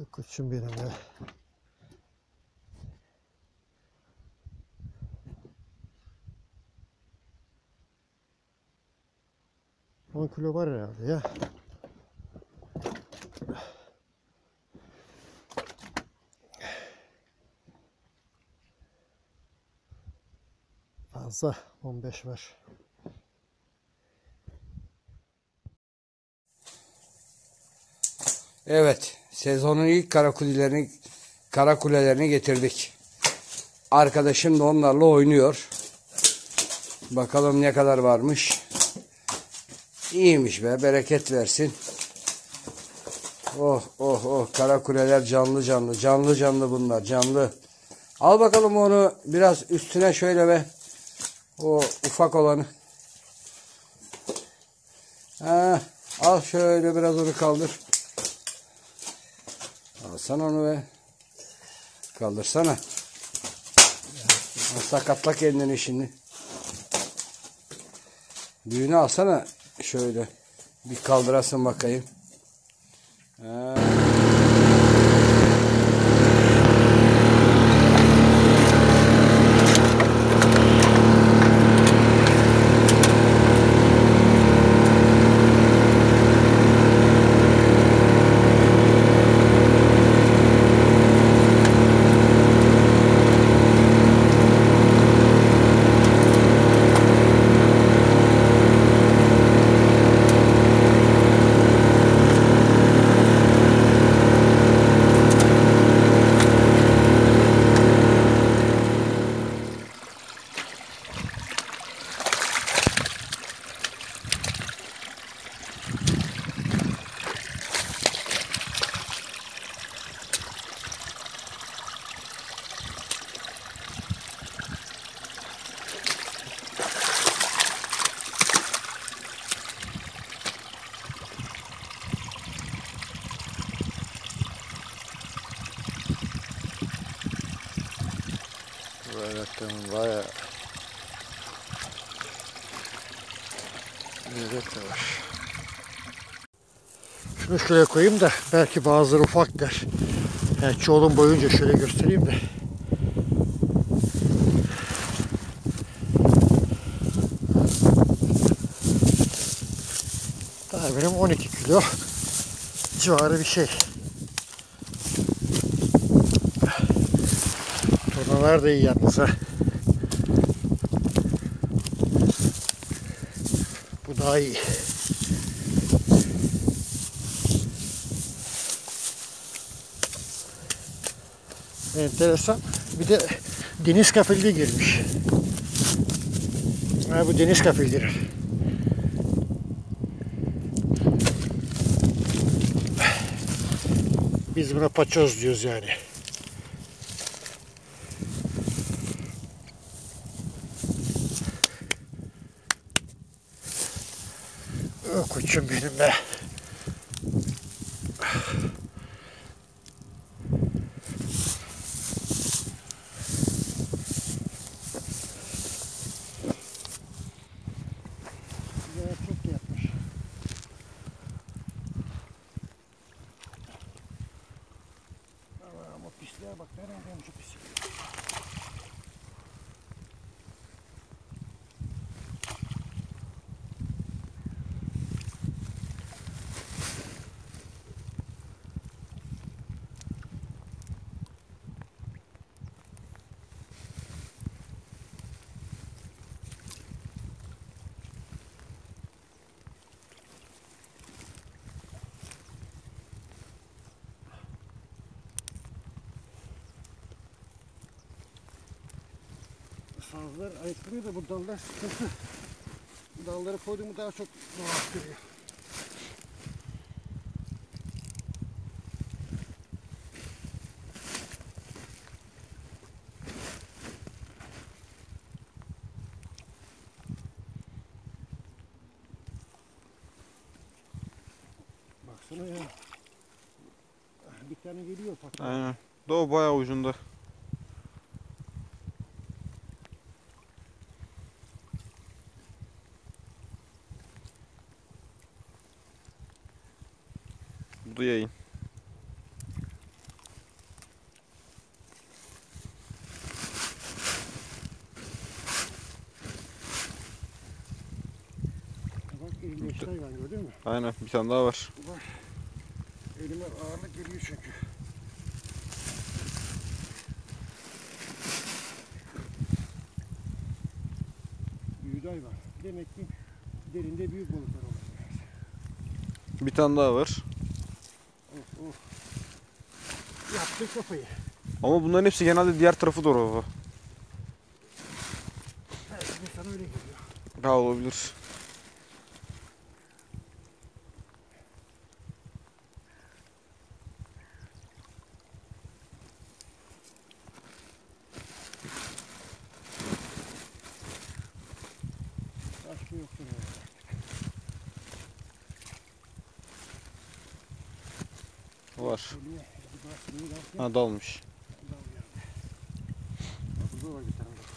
Koçum benim ya. 10 kilo var herhalde ya. Fazla 15 var. Evet, sezonun ilk karakulelerini getirdik. Arkadaşım da onlarla oynuyor. Bakalım ne kadar varmış. İyiymiş be, bereket versin. Oh oh oh, karakuleler canlı canlı, canlı canlı bunlar, canlı. Al bakalım onu biraz üstüne şöyle be. O ufak olanı. Ha, al şöyle biraz onu kaldır. Alsana onu be. Kaldırsana. Sakatla kendini şimdi. Büyüğünü alsana şöyle. Bir kaldırasın bakayım. Ha. Bayraktan bayağı lezzet de var. Şunu şuraya koyayım da belki bazıları ufak der. Yani çoğulun boyunca şöyle göstereyim de. Daha benim 12 kilo civarı bir şey. Tornalar da iyi yalnız ha. Bu daha iyi. Enteresan. Bir de deniz kafilde girmiş. Ha, bu deniz kafildir. Biz buna paçoz diyoruz yani. Oh, koçum benim be. Çok yapmış. Ama pisliğe bak, nereden şu pislik. Sazlar ayıklıyor da bu dallar sıkıntı. Dalları koyduğumu daha çok rahat görüyor. Baksana ya. Bir tane geliyor patlar. Aynen. Doğu bayağı ucunda. Bu yayın. Aynen, bir tane daha var. Var. Elime ağırlık geliyor çünkü. Büyüdü hayvan. Demek ki derinde büyük balıklar olur. Bir tane daha var. Of of. Yaptı kafayı. Ama bunların hepsi genelde diğer tarafı doğru baba. Evet, sana öyle geliyor. Ha, olabilir. Başka yoktur yani. Var. Elime bir basmayı derken Ha, dalmış. dal geldi. Bak, burada var bir tane daha.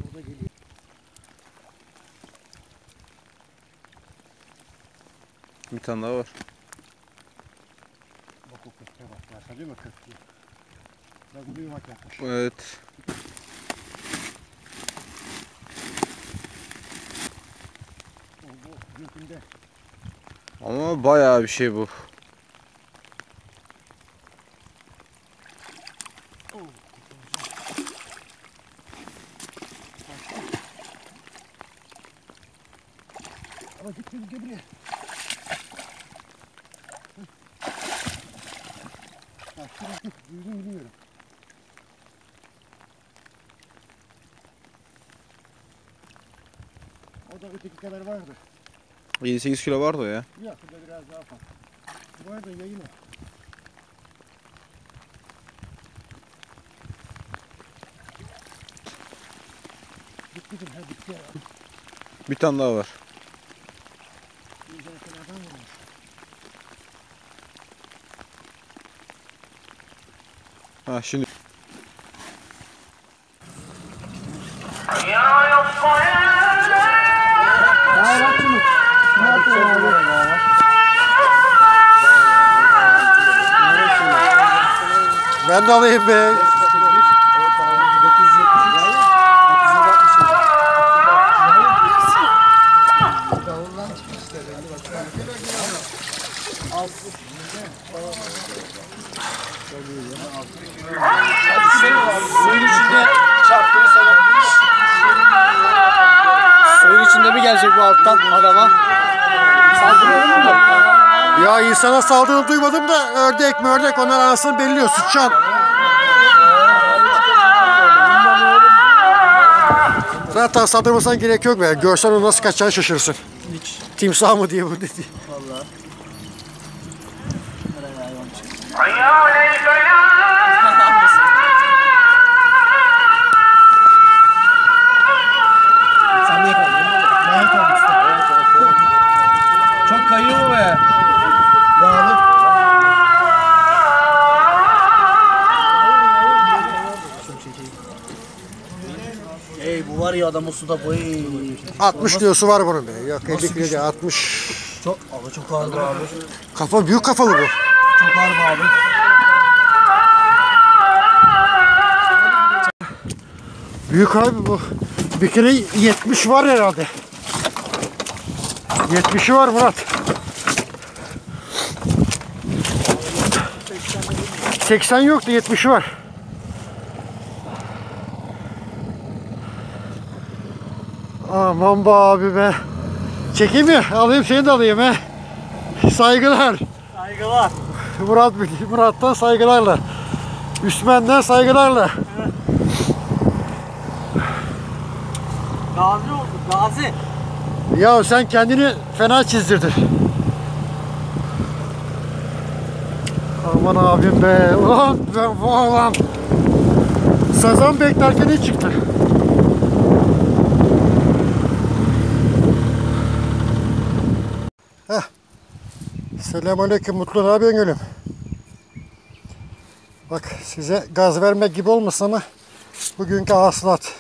Orada geliyor. Bir tane daha var. Bak o köfte bak. Varsa değil mi köfte? Bak bu bir yumak yapmış. Evet. Bu götünde. Ama bayağı bir şey bu. Ama gitti buraya. Kaçtı bak. Duydum bilmiyorum. O da öteki kadar vardı. 7-8 kilo vardı o ya. Yok, burada biraz daha fazla. Bu arada yayın o. Bitti ha bitti ya. Bir tane daha var. İyice kenardan vurmuş. Ha, şimdi. Ben de alayım be. Suyun içinde mi gelecek bu alttan adama? Saldırıyor mu? Ya insana saldığını duymadım da ördek onlar anasını belliyor sıçan. Zaten saldırmasan gerek yok be. Görsen onu nasıl kaçacağını şaşırırsın. Hiç. Timsah mı diye bu dedi. Vallahi. Sen niye kaldın? Ben kaldım işte. Çok kayıyor mu be? Yağlı. Ey bu var ya adamın suda boyu. 60 kilosu var bunun be. Yok 50 kilo değil 60. Çok abi çok ağır bu abi. Kafa büyük kafalı bu. Çok ağır bu abi. Büyük abi bu. Bir kere 70 var herhalde. 70'i var Murat. 80 yoktu 70'i var. Aman be abi be. Çekeyim mi? Alayım seni de alayım he. Saygılar. Saygılar. Murat'tan saygılarla. Üsmen'den saygılarla. Gazi oldu gazi. Ya sen kendini fena çizdirdin. Aman abim be. Ulan ben bu oğlan. Sazan beklerken ne çıktı? Selamünaleyküm Mutlu, ne yapıyorsun gülüm? Bak size gaz vermek gibi olmasın ama bugünkü hasılat.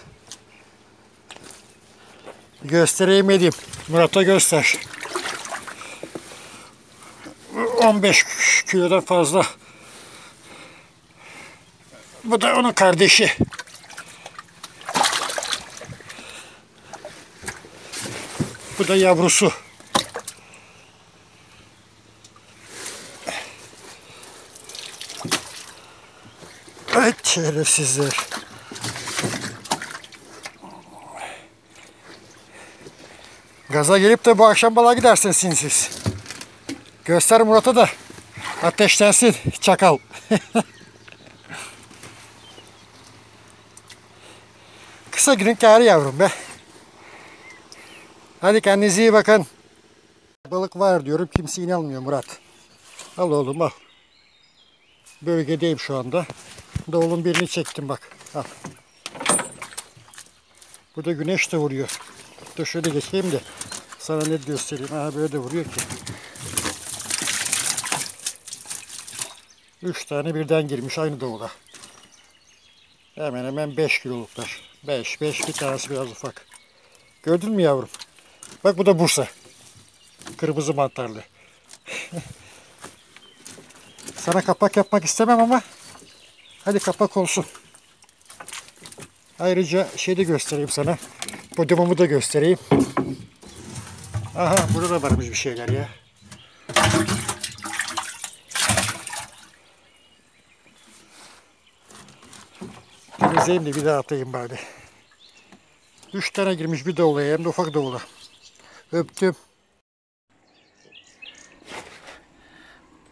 Göstereyim edeyim. Murat'a göster. 15 kilodan fazla. Bu da onun kardeşi. Bu da yavrusu. Evet şerefsizler. Gaza gelip de bu akşam balığa gidersin sinsiz. Göster Murat'a da ateşlensin çakal. Kısa günün kârı yavrum be. Hadi kendinize iyi bakın. Balık var diyorum, kimse inanmıyor Murat. Al oğlum al. Bölgedeyim şu anda. Davulun birini çektim bak. Al. Burada güneş de vuruyor. Dur şöyle geçeyim de sana ne göstereyim. Aha böyle de vuruyor ki. 3 tane birden girmiş aynı davula. Hemen hemen 5 kiloluklar. 5 bir tanesi biraz ufak. Gördün mü yavrum? Bak bu da Bursa. Kırmızı mantarlı. Sana kapak yapmak istemem ama hadi kapak olsun. Ayrıca şey de göstereyim sana. Podyumumu da göstereyim. Aha burada da varmış bir şeyler ya. Temizleyeyim de bir daha atayım bari. 3 tane girmiş bir davulaya, hem de ufak davula. Öptüm.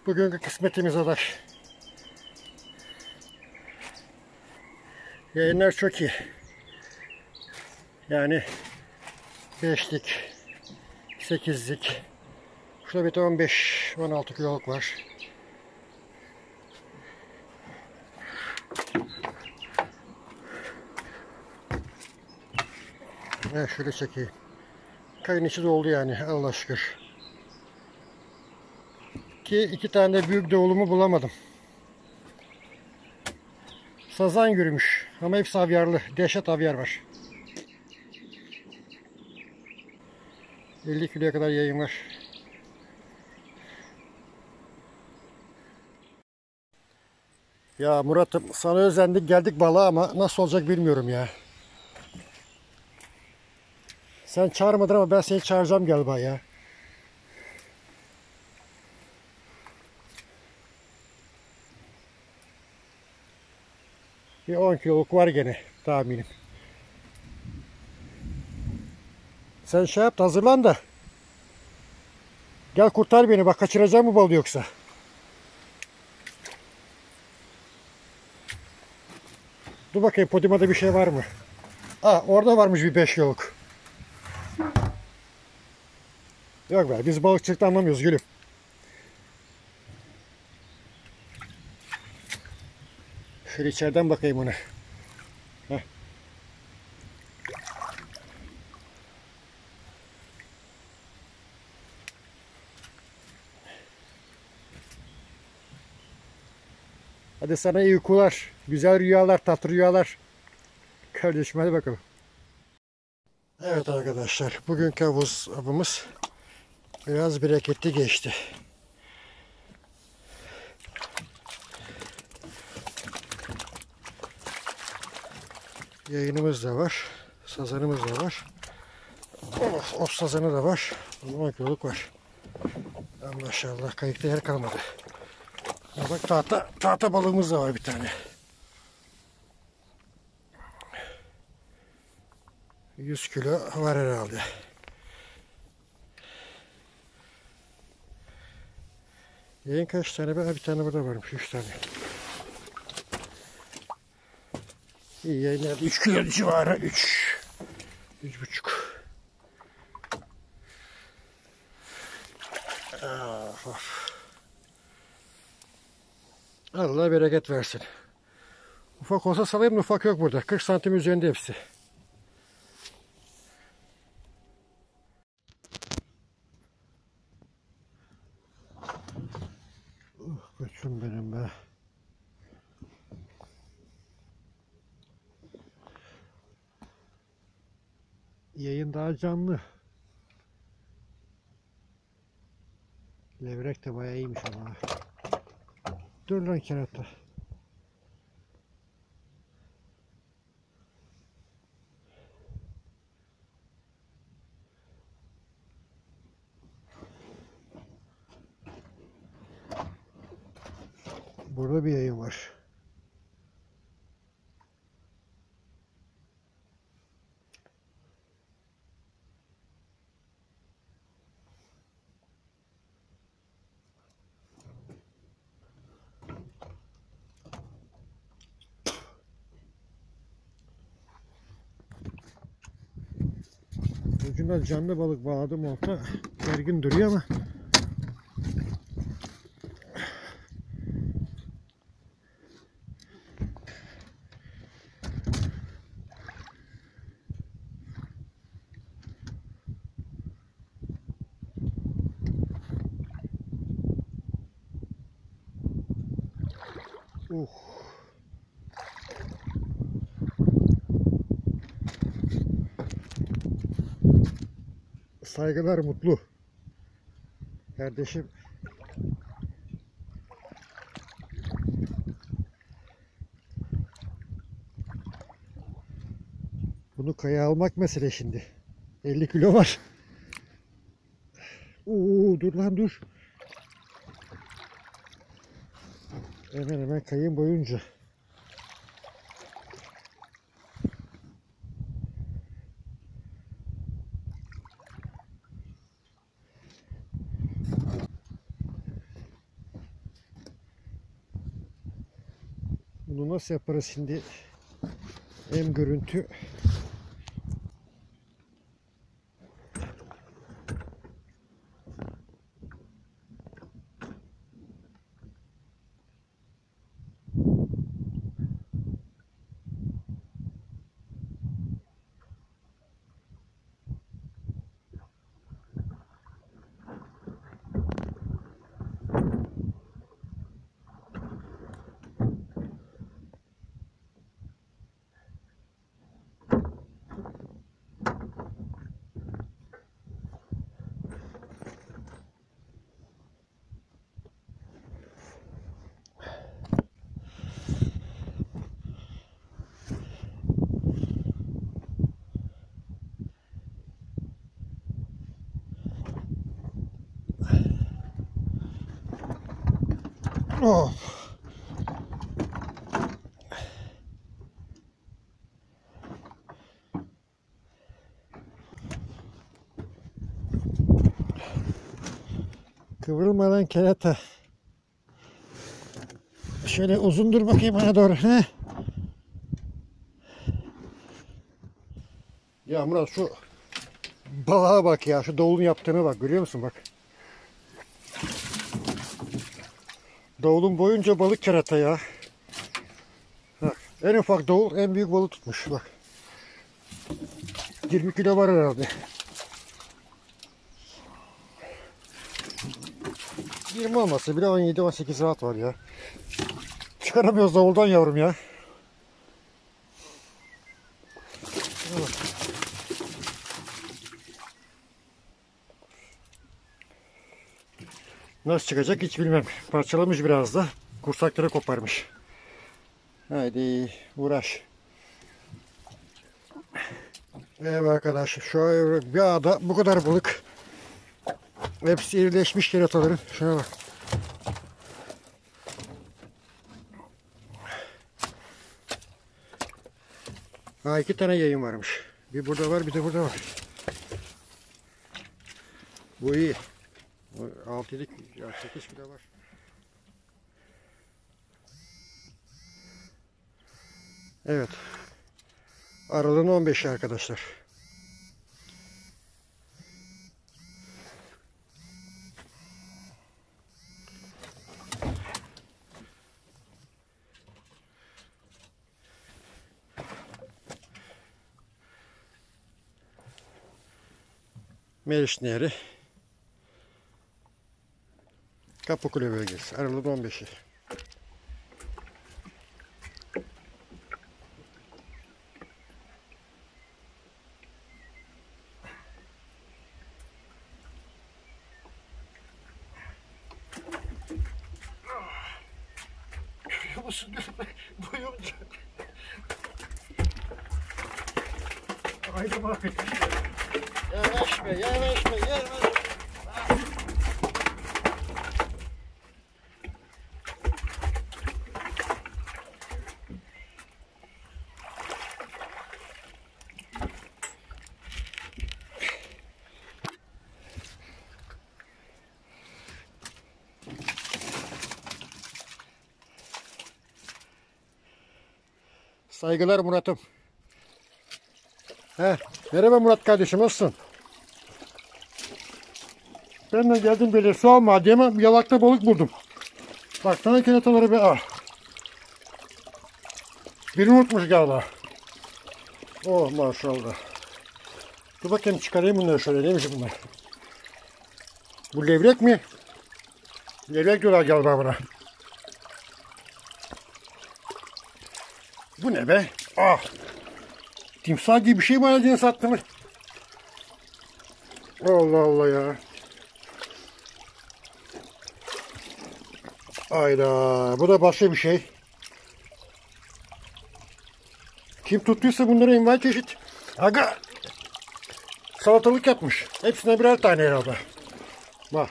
Bugünkü kısmetimiz adaş. Yayınlar çok iyi. Yani 5'lik, 8'lik. Şurada bir de 15-16 kiloluk var. Evet, şöyle çekeyim. Kayın içi doldu yani, Allah'a şükür. Ki 2 tane de büyük davulumu bulamadım. Sazan yürümüş ama hepsi havyarlı. Dehşet havyar var. 50 kiloya kadar yayın var. Ya Murat'ım sana özendik geldik balığa ama nasıl olacak bilmiyorum ya. Sen çağırmadın ama ben seni çağıracağım galiba ya. Bir 10 kiloluk var gene tahminim. Sen şey yap, hazırlan da. Gel kurtar beni, bak kaçıracağım bu balığı yoksa. Dur bakayım podyumada bir şey var mı? Aa orada varmış bir 5 kiloluk. Yok be, biz balıkçılıkta anlamıyoruz gülüm. Şöyle içeriden bakayım ona. Heh. Hadi sana iyi uykular, güzel rüyalar, tatlı rüyalar. Kardeşim hadi bakalım. Evet arkadaşlar, bugünkü avımız biraz bereketli geçti. Yayınımız da var, sazanımız da var. Of sazanı da var. 10 kiloluk var. Maşallah kayıkta yer kalmadı. Ya bak tahta balığımız da var bir tane. 100 kilo var herhalde. Yayın kaç tane? Bir tane burada varmış. 3 tane. İyi yayınlar. 3 kilo civarı. 3,5. Allah bereket versin. Ufak olsa salayım da ufak yok burada. 40 santim üzerinde hepsi. Koçum benim be. Yayın daha canlı. Levrek de bayağı iyiymiş ama. Dur lan kerata. Burada bir yayın var. Ucunda canlı balık bağladım, olta gergin duruyor ama saygılar Mutlu kardeşim. Bunu kaya almak mesele şimdi. 50 kilo var. Dur lan dur. Hemen kayın boyunca. Bunu nasıl yaparız şimdi? Hem görüntü oh. Kıvrılmadan kerata. Şöyle uzun dur bakayım bana doğru. He? Ya Murat, şu balığa bak ya. Şu davulun yaptığına bak. Görüyor musun bak. Davulun boyunca balık kerata ya. Bak, en ufak davul en büyük balık tutmuş. Bak. 20 kilo var herhalde. 20 olmasa bile 17-18 rahat var ya. Çıkaramıyoruz davuldan yavrum ya. Nasıl çıkacak hiç bilmem. Parçalamış biraz da. Kursakları koparmış. Haydi uğraş. Evet arkadaş, şu bir ağda bu kadar balık. Hepsi irileşmiş kerataların. Şuna bak. Ha, 2 tane yayın varmış. Bir burada var, bir de burada var. Bu iyi. 6-7 8 kilo var. Evet. Aralığın 15'i arkadaşlar. Meriç Nehri. Kapıkule bölgesi. Aralık 15'i. Görüyor musun? Boyunca. Haydi bakayım. Yanaşma, yanaşma, yanaşma. Saygılar Murat'ım. Merhaba Murat kardeşim, nasılsın? Ben de geldim böyle su alma diye ama bir yalakta balık buldum. Bak sana kenetaları bir al. Biri unutmuş galiba. Oh maşallah. Dur bakayım çıkarayım bunları şöyle, neymiş bunlar? Bu levrek mi? Levrek diyorlar galiba buna. Bu ne be? Ah! Timsah gibi bir şey mi aracını sattı mı? Allah Allah ya. Hayda, bu da başka bir şey. Kim tuttuysa bunları envai çeşit. Aga! Salatalık yapmış. Hepsine birer tane herhalde. Bak.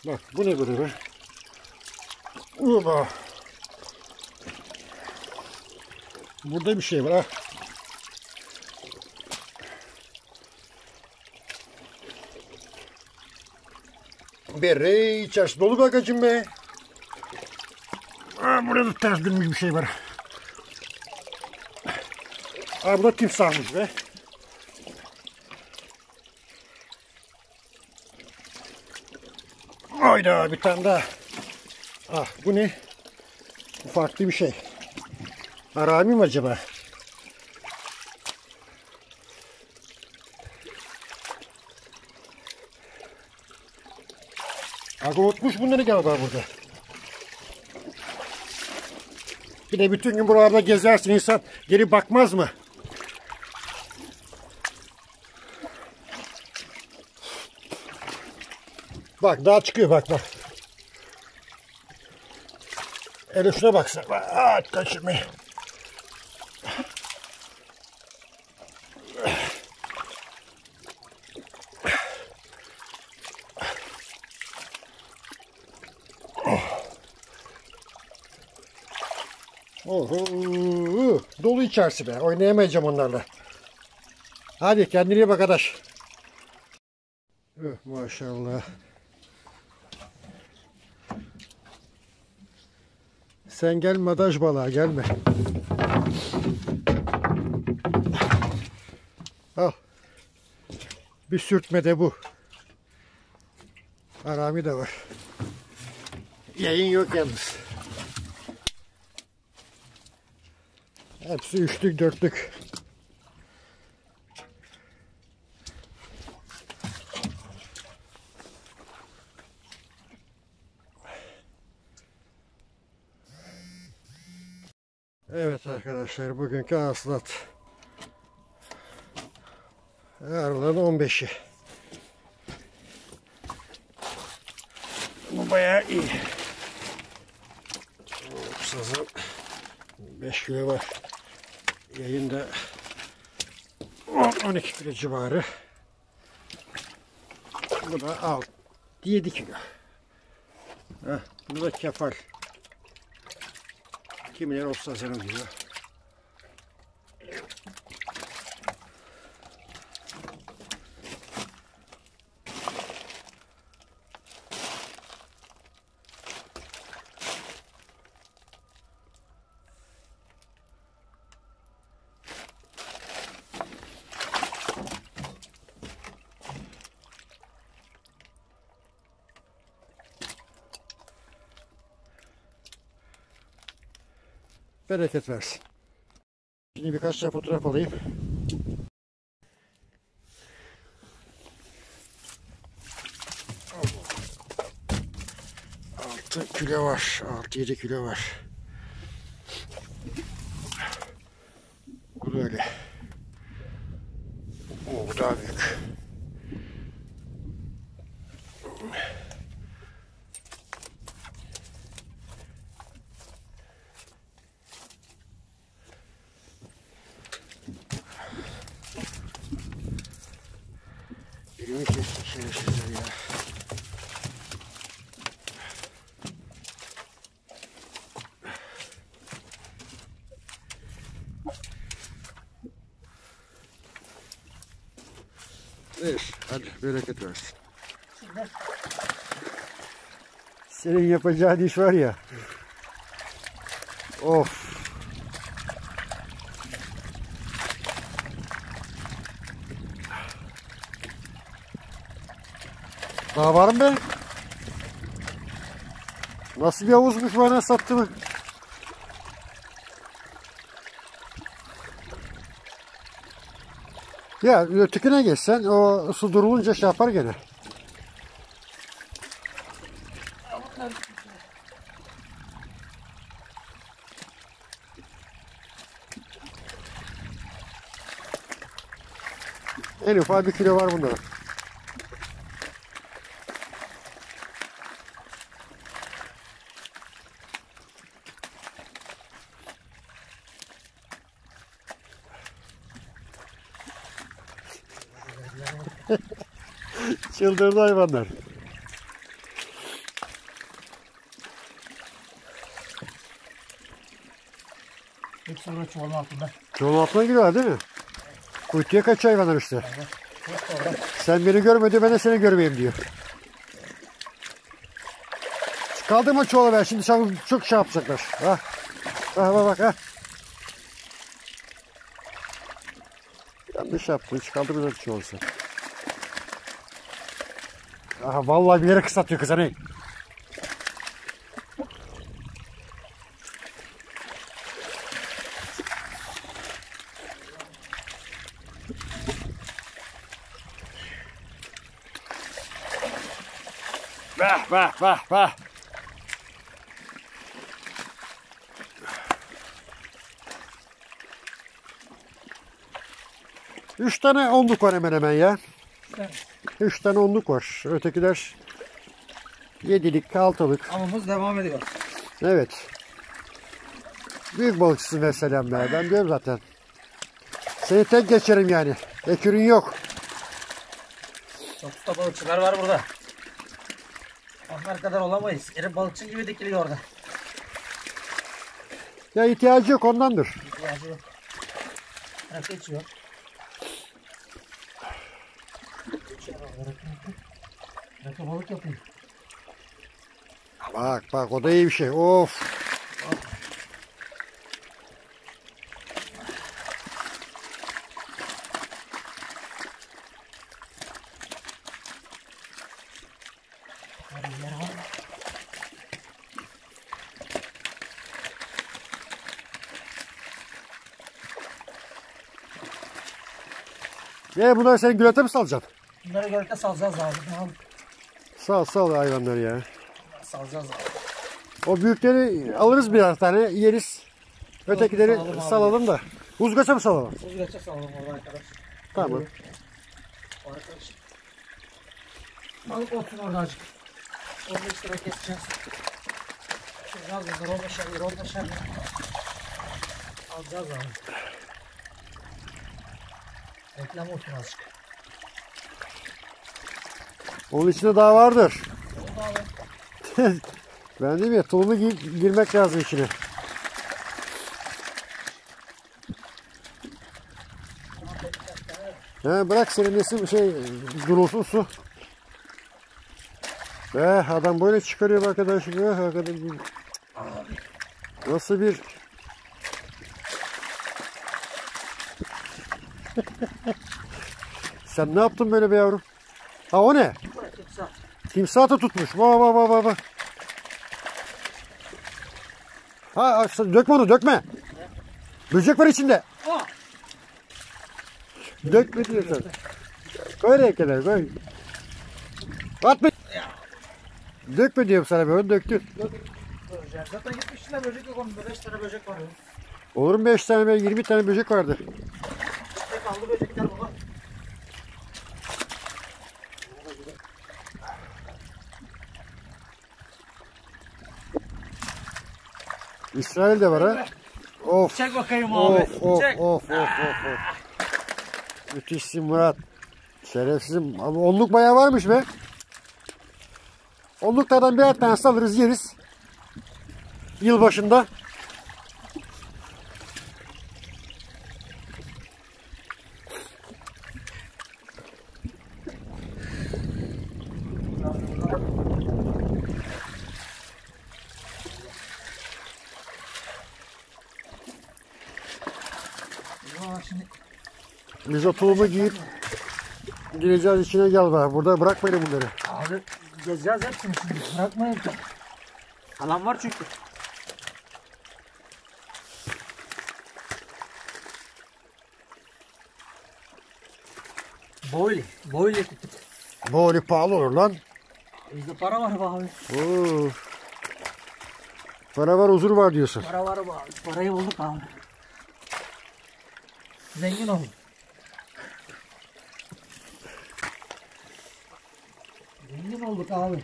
Bak bu ne böyle be? Uba. Burada bir şey var ha. Bere içerisi dolu bagajım be. Burada da ters dönmüş bir şey var. Bu da timsahmış be. Hayda, bir tane daha. Bu ne? Bu farklı bir şey. Arami mi acaba? Aga unutmuş bunları galiba burada. Bir de bütün gün buralarda gezersin, insan geri bakmaz mı? Bak daha çıkıyor, bak bak. Hele şuna baksana. Kaçırmayı. Dolu içerisi be. Oynayamayacağım onlarla. Hadi kendine iyi bak arkadaş. Maşallah. Sen gelme adaş balığa, gelme. Al. Bir sürtme de bu. Arami de var. Yayın yok yalnız. Hepsi üçlük dörtlük. Evet arkadaşlar, bugünkü hasılat Aralığın 15'i. Bu bayağı iyi. Sazım 5 kilo var. Yayında 12 kilo civarı. Bu da 7 kilo. Bu da kefal. Kimileri o sazanı diyor. Bereket versin. Şimdi birkaç tane fotoğraf alayım. 6 kilo var. 6-7 kilo var. Bu da öyle. Bu daha büyük. Elimi kestik şerefsizler ya. Ver, hadi bereket versin. Senin yapacağın iş var ya. Of. Daha var mı be? Nasıl bir havuzmuş bana sattı mı? Ya ötekine geçsen o su durulunca şey yapar gene. En ufak 1 kilo var bunda. Çıldırdı hayvanlar. Hepsi burada çuvalın altında. Çuvalın altına giriyorlar değil mi? Kuytuya kaç hayvanlar işte. Sen beni görmedi, ben de seni görmeyeyim diyor. Kaldırma çuvalı ver, şimdi çok şey yapacaklar. Ha. Bak ha. Yanlış yaptın, hiç kaldırmadan çuvalı sen. Aha vallahi bir yere kısaltıyor kız hani. Bah. 3 tane onluk var hemen hemen ya. 3 tane onluk var. Ötekiler 7'lik, 6'lık. Avımız devam ediyor. Evet. Büyük balıkçısın mesela be. Ben diyorum zaten. Seni tek geçerim yani. Ekürün yok. Çok usta balıkçılar var burada. Onlar kadar olamayız. Eri balıkçı gibi dikiliyor orada. Ya ihtiyacı yok ondandır. İhtiyacı yok. Rakı içiyor. Rakı balık yapıyor. Bak o da iyi bir şey. Of. Bunları sen gölete mi salacaksın? Bunları gölete salacağız abi. Sal hayvanları ya. Salacağız abi. O büyükleri alırız birer tane yeriz. Ötekileri salalım da. Uzgaça mı salalım? Uzgaça salalım orada arkadaş. Tamam. Arkadaş. Balık olsun orada azıcık. 15 lira keseceğiz. Şuracağız bunları 15'er lira 15'er lira. Alacağız abi. Reklam olsun azıcık. Onun içinde daha vardır. Ben diyeyim ya tulumu girmek lazım içine. Bırak senin nesin durulsun su. Adam böyle çıkarıyor arkadaş. Nasıl bir sen ne yaptın böyle be yavrum? Ha o ne? Timsah da tutmuş. Bak. Ha dökme onu dökme. Böcek var içinde. Dökme diyorsun. Koy renkler koy. Atma. Dökme diyorum sana be. Onu döktün. Böcek. Zaten gitmişler böcek yok onun. 5 tane böcek var. Olur mu 5 tane be? 20 tane böcek vardı. İşte kaldı böcekler baba. İsrail de var ha. Of. Çek bakayım abi. Of Çek. of. Müthişsin Murat. Şerefsizim. Ama onluk bayağı varmış be. Onluklardan birer tanesi alırız yeriz. Yılbaşında. Şimdi Biz o tulumu giyip gireceğiz içine gel be. Burada bırakmayın bunları. abi gezeceğiz hepsini şimdi. Bırakmayın. Alan var çünkü. Boyli tuttuk. Böyle pahalı olur lan. Bizde para var be abi. Oo. Para var, huzur var diyorsun. Para var be abi. Parayı bulduk abi. Zengin olduk. Zengin olduk abi.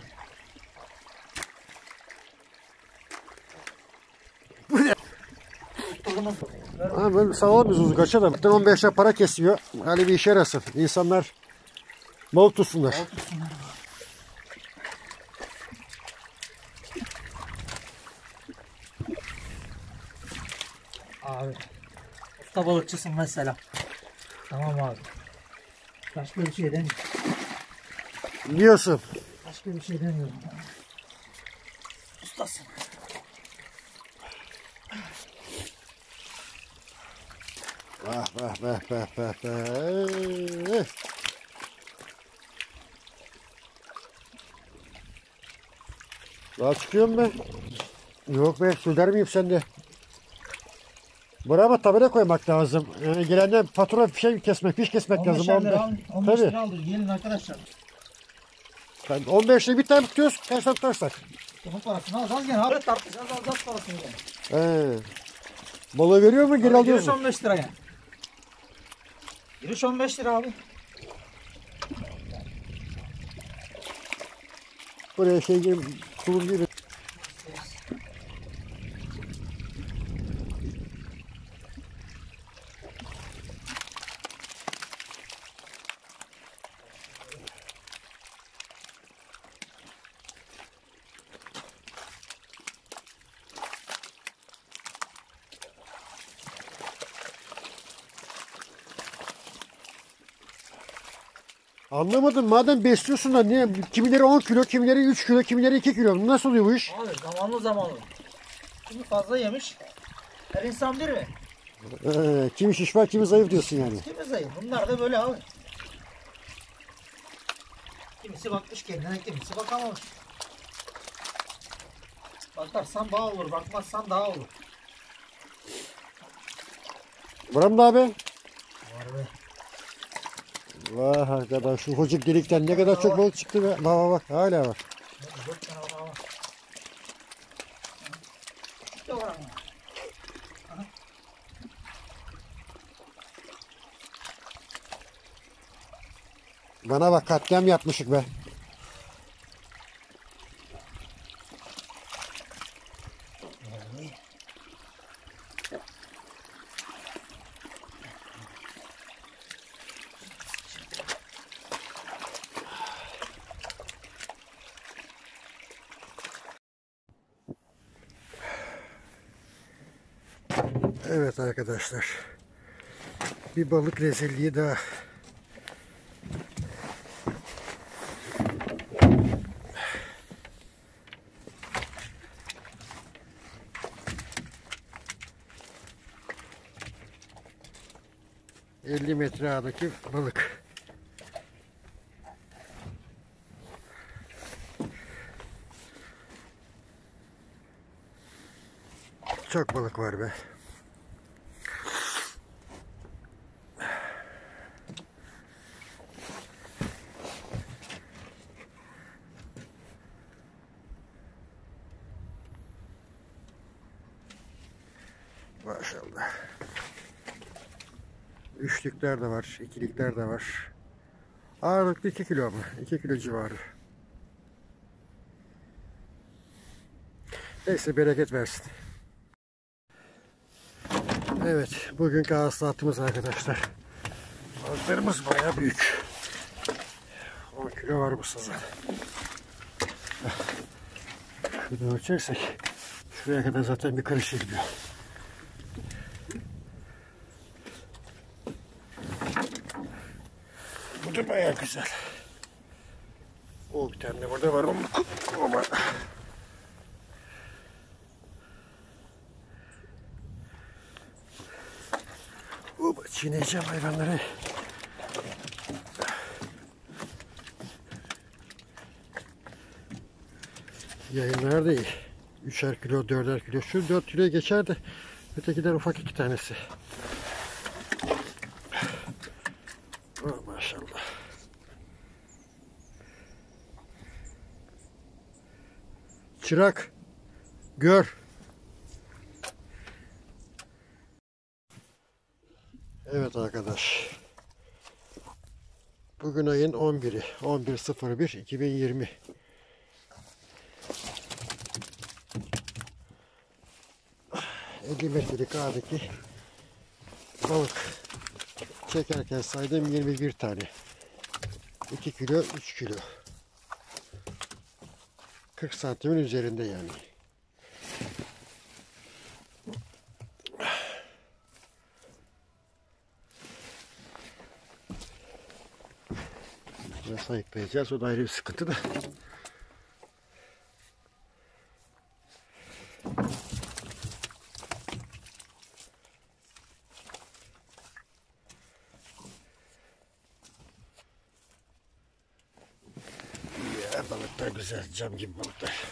Ha, böyle sağlam biz uzun kaça da. 15 lira para kesiyor. Hani bir işe yarasın. İnsanlar balık tutsunlar. Abi. Usta balıkçısın mesela. Tamam abi. Başka bir şey demiyorum. Diyorsun. Başka bir şey demiyorum. Ustasın. Vah vah vah vah vah vah. Daha çıkıyor mu be? Yok be, söyler miyim sende? Buraya tabela koymak lazım. Yani gelenden fatura bir şey kesmek, fiş kesmek 15 lazım. lira al. 15 Tabii. lira aldık. Gelin arkadaşlar. Yani 15 lira bir tane tutuyoruz. Kaç tane tutarsak. Bunun parasını alacağız gene abi. Tartışacağız alacağız parasını gene. Balığı veriyor mu? Geri Giriş alıyorsun. 15 lira yani. Giriş 15 lira abi. Buraya şey gibi, tulum gibi. Anlamadım. Madem besliyorsun da niye? Kimileri 10 kilo, kimileri 3 kilo, kimileri 2 kilo. Nasıl oluyor bu iş? Abi zamanlı. Kimi fazla yemiş. Her insan bir mi? Kimi şiş var, kimi zayıf diyorsun yani. Kimi zayıf. Bunlar da böyle abi. Kimisi bakmış kendine, kimisi bakamamış. Bakarsan bağ olur, bakmazsan daha olur. Var mı abi? Var be. Vah arkadaş, şu hocuk delikten ne kadar çok balık çıktı be. Bak hala var. 4 tane var. Yok abi. Bana bak, katliam yapmışık be. Evet arkadaşlar. Bir balık rezilliği daha. ...50 metre ağdaki balık. Çok balık var be. Maşallah. Üçlükler de var, ikilikler de var. Ağırlıklı 2 kilo mu? 2 kilo civarı. Neyse bereket versin. Evet, bugünkü hasılatımız arkadaşlar. Balıklarımız bayağı büyük. 10 kilo var bu sazan. Şuradan ölçersek şuraya kadar zaten bir karışık gidiyor. Bu da bayağı güzel. O bir tane de burada var ama çiğneyeceğim hayvanları. Yayınlar da iyi. 3'er kilo, 4'er kilo. Şu 4 kiloya geçer de ötekiler ufak 2 tanesi. Oh, maşallah. Çırak. Gör. Evet arkadaş. Bugün ayın 11'i. 11.01.2020. Metrelik ağdaki balık çekerken saydım 21 tane. 2 kilo, 3 kilo. 40 santimin üzerinde yani. Nasıl ayıklayacağız? O da ayrı bir sıkıntı da. Ya balıklar güzel, cam gibi balıklar.